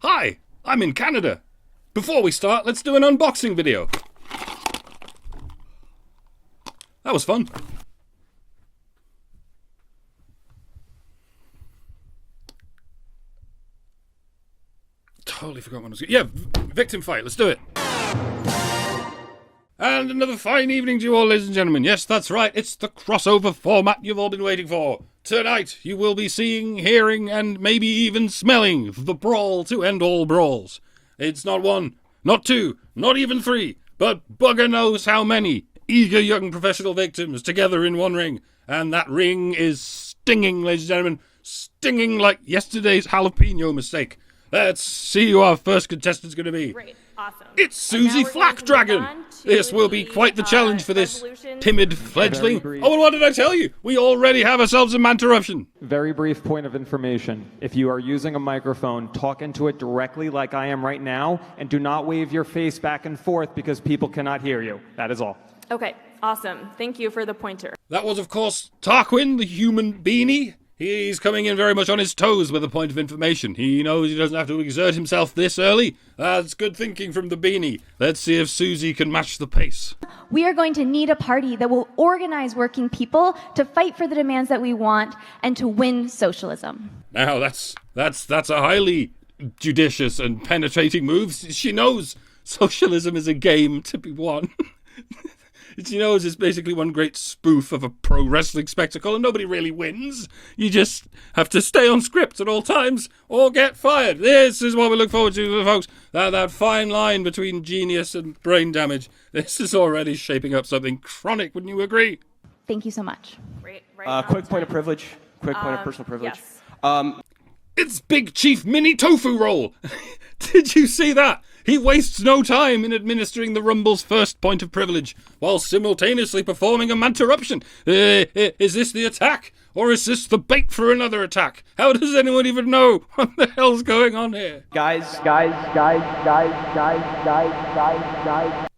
Hi, I'm in Canada. Before we start, let's do an unboxing video. That was fun. Totally forgot what I was going to... Yeah, victim fight, let's do it. And another fine evening to you all, ladies and gentlemen. Yes, that's right, it's the crossover format you've all been waiting for. Tonight, you will be seeing, hearing, and maybe even smelling the brawl to end all brawls. It's not one, not two, not even three, but bugger knows how many eager young professional victims together in one ring. And that ring is stinging, ladies and gentlemen, stinging like yesterday's jalapeno mistake. Let's see who our first contestant's going to be. Great, awesome. It's Susie Flackdragon. This will be quite the challenge for this timid fledgling. Oh, and what did I tell you? We already have ourselves a manterruption. Very brief point of information. If you are using a microphone, talk into it directly like I am right now, and do not wave your face back and forth because people cannot hear you. That is all. Okay, awesome. Thank you for the pointer. That was, of course, Tarquin, the human beanie. He's coming in very much on his toes with a point of information. He knows he doesn't have to exert himself this early. That's good thinking from the beanie. Let's see if Susie can match the pace. We are going to need a party that will organize working people to fight for the demands that we want and to win socialism. Now, that's a highly judicious and penetrating move. She knows socialism is a game to be won. She knows it's basically one great spoof of a pro wrestling spectacle and nobody really wins. You just have to stay on script at all times or get fired. This is what we look forward to, folks. That fine line between genius and brain damage. This is already shaping up something chronic, wouldn't you agree? Thank you so much. Quick point of privilege. Quick point of personal privilege. Yes. It's Big Chief Mini Tofu Roll. Did you see that? He wastes no time in administering the Rumble's first point of privilege, while simultaneously performing a manterruption. Is this the attack? Or is this the bait for another attack? How does anyone even know what the hell's going on here? Guys.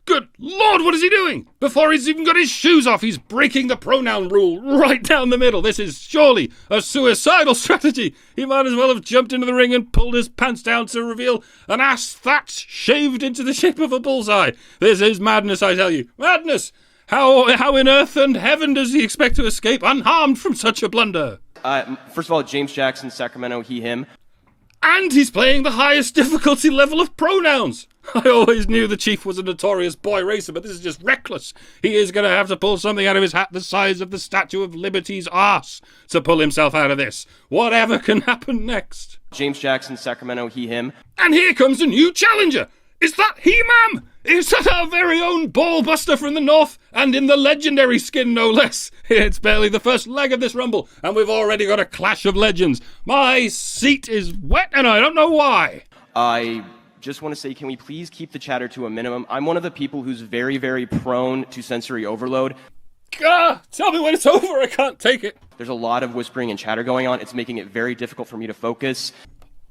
Good Lord, what is he doing? Before he's even got his shoes off, he's breaking the pronoun rule right down the middle. This is surely a suicidal strategy. He might as well have jumped into the ring and pulled his pants down to reveal an ass that's shaved into the shape of a bullseye. This is madness, I tell you. Madness! How in earth and heaven does he expect to escape unharmed from such a blunder? First of all, James Jackson, Sacramento, he, him. And he's playing the highest difficulty level of pronouns. I always knew the Chief was a notorious boy racer, but this is just reckless. He is going to have to pull something out of his hat the size of the Statue of Liberty's arse to pull himself out of this. Whatever can happen next. James Jackson, Sacramento, he, him. And here comes a new challenger. Is that He-Man? Is that our very own ball-buster from the north? And in the legendary skin, no less. It's barely the first leg of this rumble, and we've already got a clash of legends. My seat is wet, and I don't know why. I just want to say, can we please keep the chatter to a minimum? I'm one of the people who's very, very prone to sensory overload. Tell me when it's over, I can't take it. There's a lot of whispering and chatter going on. It's making it very difficult for me to focus.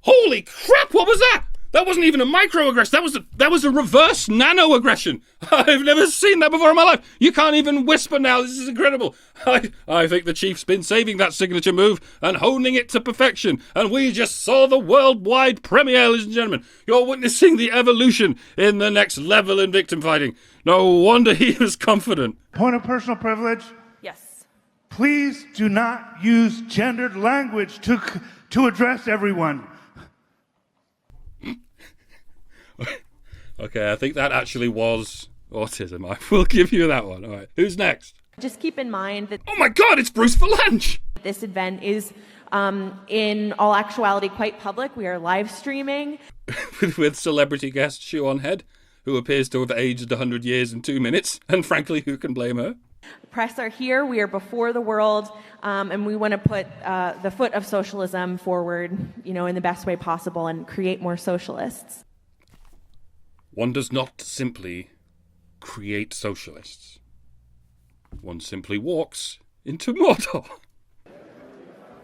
Holy crap, what was that? That wasn't even a microaggression. That was a reverse nano-aggression. I've never seen that before in my life. You can't even whisper now. This is incredible. I think the Chief's been saving that signature move and honing it to perfection. And we just saw the worldwide premiere, ladies and gentlemen. You're witnessing the evolution in the next level in victim fighting. No wonder he was confident. Point of personal privilege. Yes. Please do not use gendered language to address everyone. Okay, I think that actually was autism. I will give you that one. All right, who's next? Just keep in mind that Oh my God, it's Bruce Valanche! this event is, in all actuality, quite public. We are live streaming. with celebrity guest Siobhan Head, who appears to have aged 100 years in 2 minutes, and frankly, who can blame her? Press are here. We are before the world, and we want to put the foot of socialism forward, in the best way possible and create more socialists. One does not simply create socialists. One simply walks into Mordor.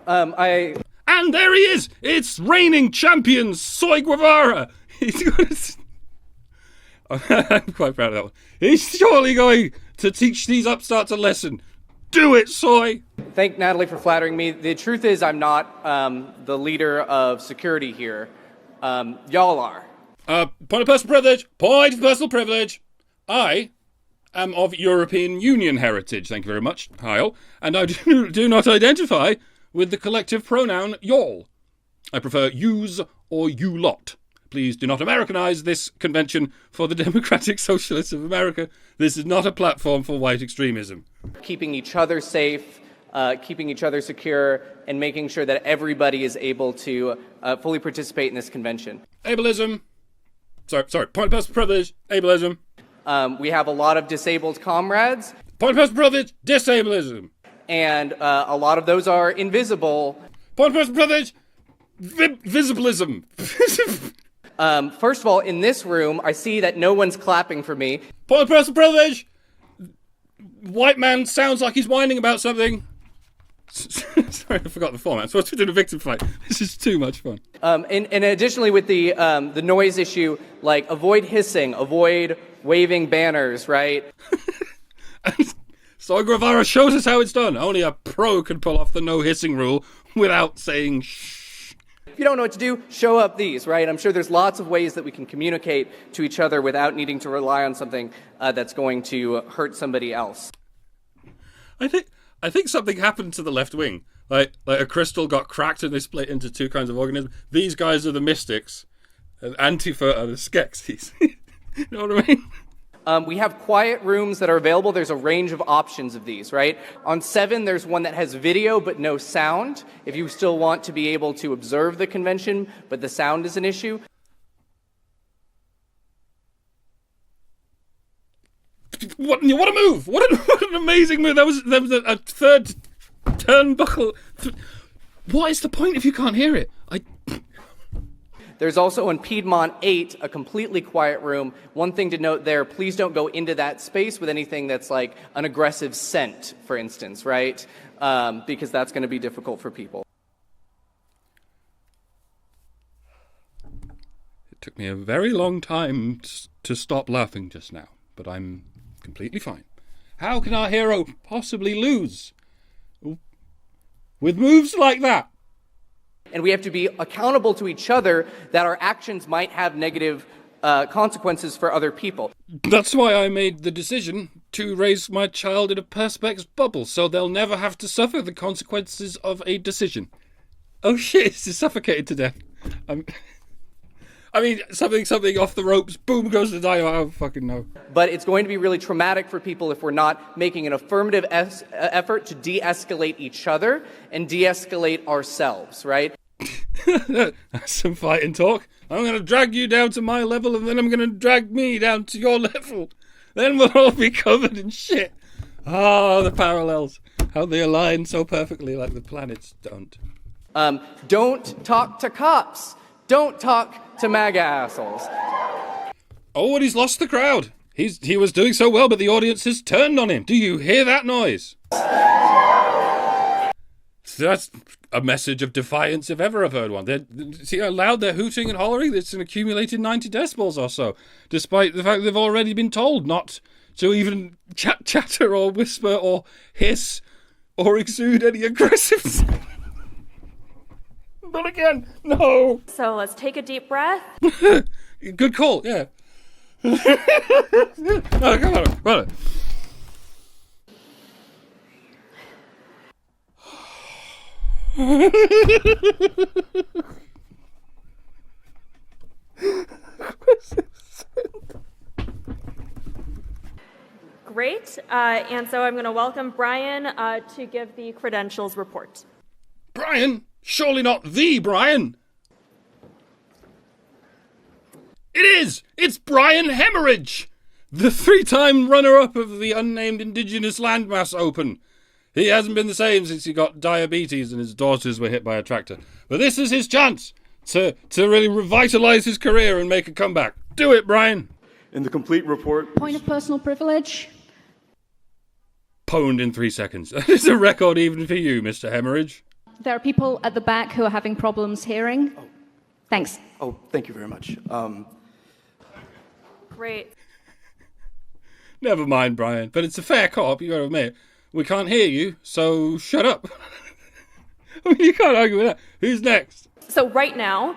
And there he is! It's reigning champion Soy Guevara! I'm quite proud of that one. He's surely going to teach these upstarts a lesson. Do it, Soy! Thank Natalie for flattering me. The truth is I'm not the leader of security here. Y'all are. Point of personal privilege. Point of personal privilege. I am of European Union heritage, thank you very much, Kyle, and I do not identify with the collective pronoun y'all. I prefer yous or you lot. Please do not Americanize this convention for the Democratic Socialists of America. This is not a platform for white extremism. Keeping each other safe, keeping each other secure, and making sure that everybody is able to fully participate in this convention. Ableism. Sorry. Point of personal privilege. Ableism. We have a lot of disabled comrades. Point of personal privilege. Disableism. And a lot of those are invisible. Point of personal privilege. Visiblism. First of all, in this room, I see that no one's clapping for me. Point of personal privilege. White man sounds like he's whining about something. Sorry, I forgot the format. I'm supposed to be doing a victim fight. This is too much fun. And additionally, with the noise issue, like avoid hissing, avoid waving banners, right? So Guevara shows us how it's done. Only a pro can pull off the no hissing rule without saying shh. If you don't know what to do, show up these, right? I'm sure there's lots of ways that we can communicate to each other without needing to rely on something that's going to hurt somebody else. I think something happened to the left wing. Like a crystal got cracked and they split into two kinds of organisms. These guys are the mystics, and Antifa are the Skeksis. You know what I mean? We have quiet rooms that are available. There's a range of options of these, right? On 7, there's one that has video but no sound. If you still want to be able to observe the convention, but the sound is an issue. What a move! What an amazing move! That was a third turnbuckle. What is the point if you can't hear it? There's also in Piedmont 8 a completely quiet room. One thing to note there, please don't go into that space with anything that's like an aggressive scent, for instance, right? Because that's going to be difficult for people. It took me a very long time to stop laughing just now, but I'm completely fine. How can our hero possibly lose with moves like that? And we have to be accountable to each other that our actions might have negative consequences for other people. That's why I made the decision to raise my child in a Perspex bubble, so they'll never have to suffer the consequences of a decision. Oh shit, he's suffocated to death. Something off the ropes, boom goes the dynamite, I don't fucking know. But it's going to be really traumatic for people if we're not making an affirmative effort to de-escalate each other and de-escalate ourselves, right? That's some fighting talk. I'm going to drag you down to my level and then I'm going to drag me down to your level. Then we'll all be covered in shit. Ah, the parallels. How they align so perfectly like the planets don't. Don't talk to cops. Don't talk to MAGA assholes. Oh, and he's lost the crowd. He was doing so well, but the audience has turned on him. Do you hear that noise? That's a message of defiance if ever I've heard one. See how loud they're hooting and hollering? It's an accumulated 90 decibels or so, despite the fact they've already been told not to even chatter or whisper or hiss or exude any aggressive... But again, no. So let's take a deep breath. Good call, yeah. Oh, come on, run it. Great. And so I'm going to welcome Brian to give the credentials report. Brian? Surely not the Brian. It is! It's Brian Hemorrhage, the 3-time runner-up of the unnamed Indigenous Landmass Open. He hasn't been the same since he got diabetes and his daughters were hit by a tractor. But this is his chance to really revitalise his career and make a comeback. Do it, Brian. In the complete report... Point of personal privilege. Pwned in 3 seconds. That is a record even for you, Mr. Hemorrhage. There are people at the back who are having problems hearing. Oh. Thanks. Oh, thank you very much. Great. Never mind, Brian. But it's a fair cop, you gotta admit. We can't hear you, so shut up. I mean, you can't argue with that. Who's next? So right now,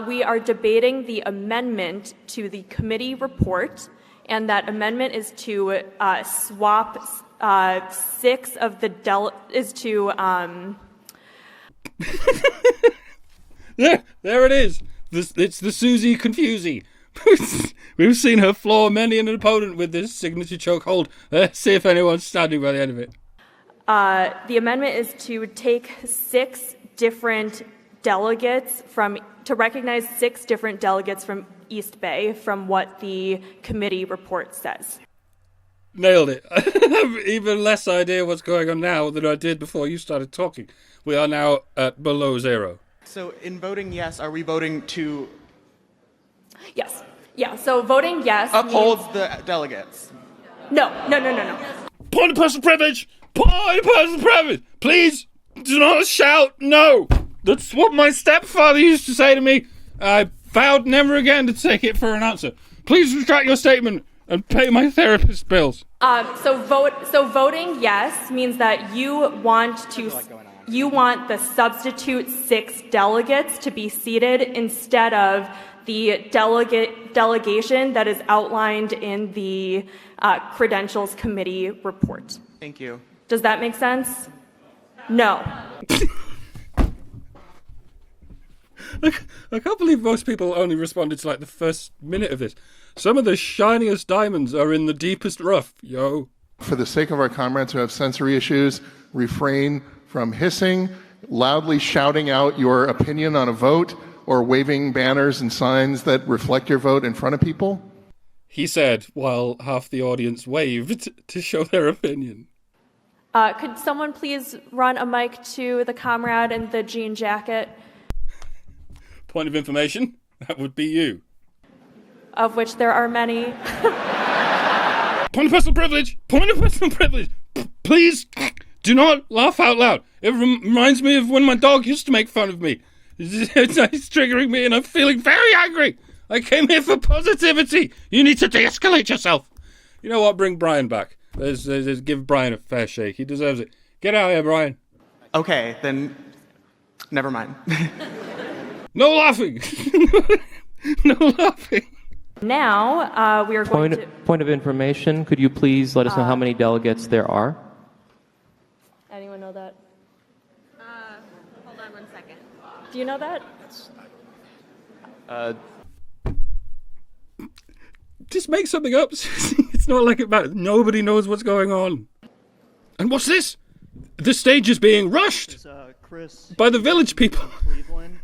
We are debating the amendment to the committee report, and that amendment is to swap six of the There it is. It's the Susie Confusey. We've seen her floor many an opponent with this signature chokehold. Let's see if anyone's standing by the end of it. The amendment is to take six different delegates to recognize six different delegates from East Bay from what the committee report says. Nailed it. I have even less idea what's going on now than I did before you started talking. We are now at below zero. So in voting yes, are we voting to... Yes. Yeah, so voting yes upholds the delegates? No. Point of personal privilege! Point of personal privilege! Please do not shout no! That's what my stepfather used to say to me. I vowed never again to take it for an answer. Please retract your statement and pay my therapist bills. So voting yes means that you want the substitute six delegates to be seated instead of the delegation that is outlined in the Credentials Committee report. Thank you. Does that make sense? No. I can't believe most people only responded to like the first minute of this. Some of the shiniest diamonds are in the deepest rough, yo. For the sake of our comrades who have sensory issues, refrain from hissing, loudly shouting out your opinion on a vote, or waving banners and signs that reflect your vote in front of people. He said while half the audience waved to show their opinion. Could someone please run a mic to the comrade in the jean jacket? Point of information, that would be you. Of which there are many. Point of personal privilege! Point of personal privilege! Please do not laugh out loud. It reminds me of when my dog used to make fun of me. It's triggering me and I'm feeling very angry. I came here for positivity. You need to de-escalate yourself. You know what? Bring Brian back. Let's give Brian a fair shake. He deserves it. Get out of here, Brian. Okay, then never mind. No laughing. No laughing. Now, we are going to... Point of information, could you please let us know how many delegates there are? Anyone know that? Hold on 1 second. Do you know that? Just make something up. It's not like it matters. Nobody knows what's going on. And what's this? The stage is being rushed Chris, by the village people. Cleveland,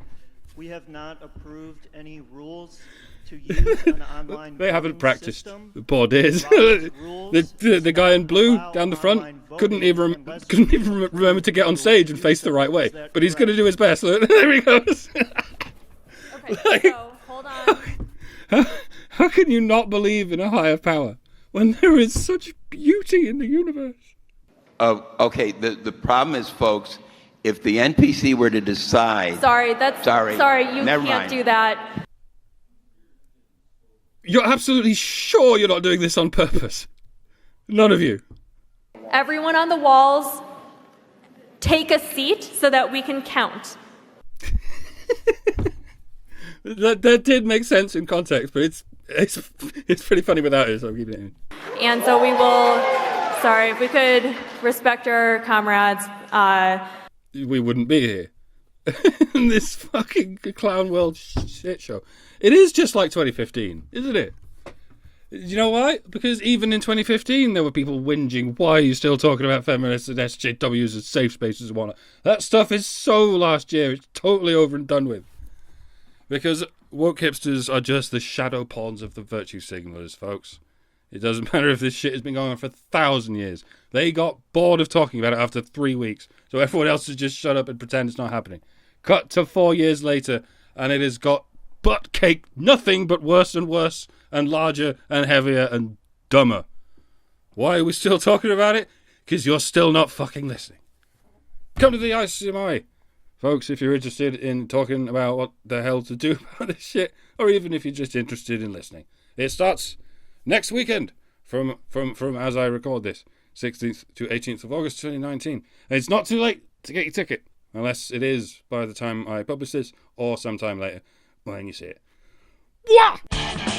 we have not approved any rules to use an online They haven't practiced. system. The poor days. the guy in blue down the front couldn't even remember to get on stage and face the right way. But he's going to do his best. Look, there he goes. Okay, so hold on. How can you not believe in a higher power when there is such beauty in the universe? Okay, the problem is, folks, if the NPC were to decide... Sorry, you Never can't mind. do that. You're absolutely sure you're not doing this on purpose? None of you. Everyone on the walls, take a seat so that we can count. That did make sense in context, but it's pretty funny without it, so I'm keeping it in. And so we will... Sorry, if we could respect our comrades. We wouldn't be here. In this fucking clown world shit show. It is just like 2015, isn't it? You know why? Because even in 2015 there were people whinging, why are you still talking about feminists and SJWs and safe spaces and whatnot? That stuff is so last year, it's totally over and done with. Because woke hipsters are just the shadow pawns of the virtue signalers, folks. It doesn't matter if this shit has been going on for 1,000 years. They got bored of talking about it after 3 weeks, so everyone else has just shut up and pretend it's not happening. Cut to 4 years later, and it has got butt-caked nothing but worse and worse, and larger and heavier and dumber. Why are we still talking about it? Because you're still not fucking listening. Come to the ICMI. Folks, if you're interested in talking about what the hell to do about this shit, or even if you're just interested in listening. It starts next weekend, from as I record this, 16th to 18th of August 2019. And it's not too late to get your ticket, unless it is by the time I publish this, or sometime later. when you see it. Wah!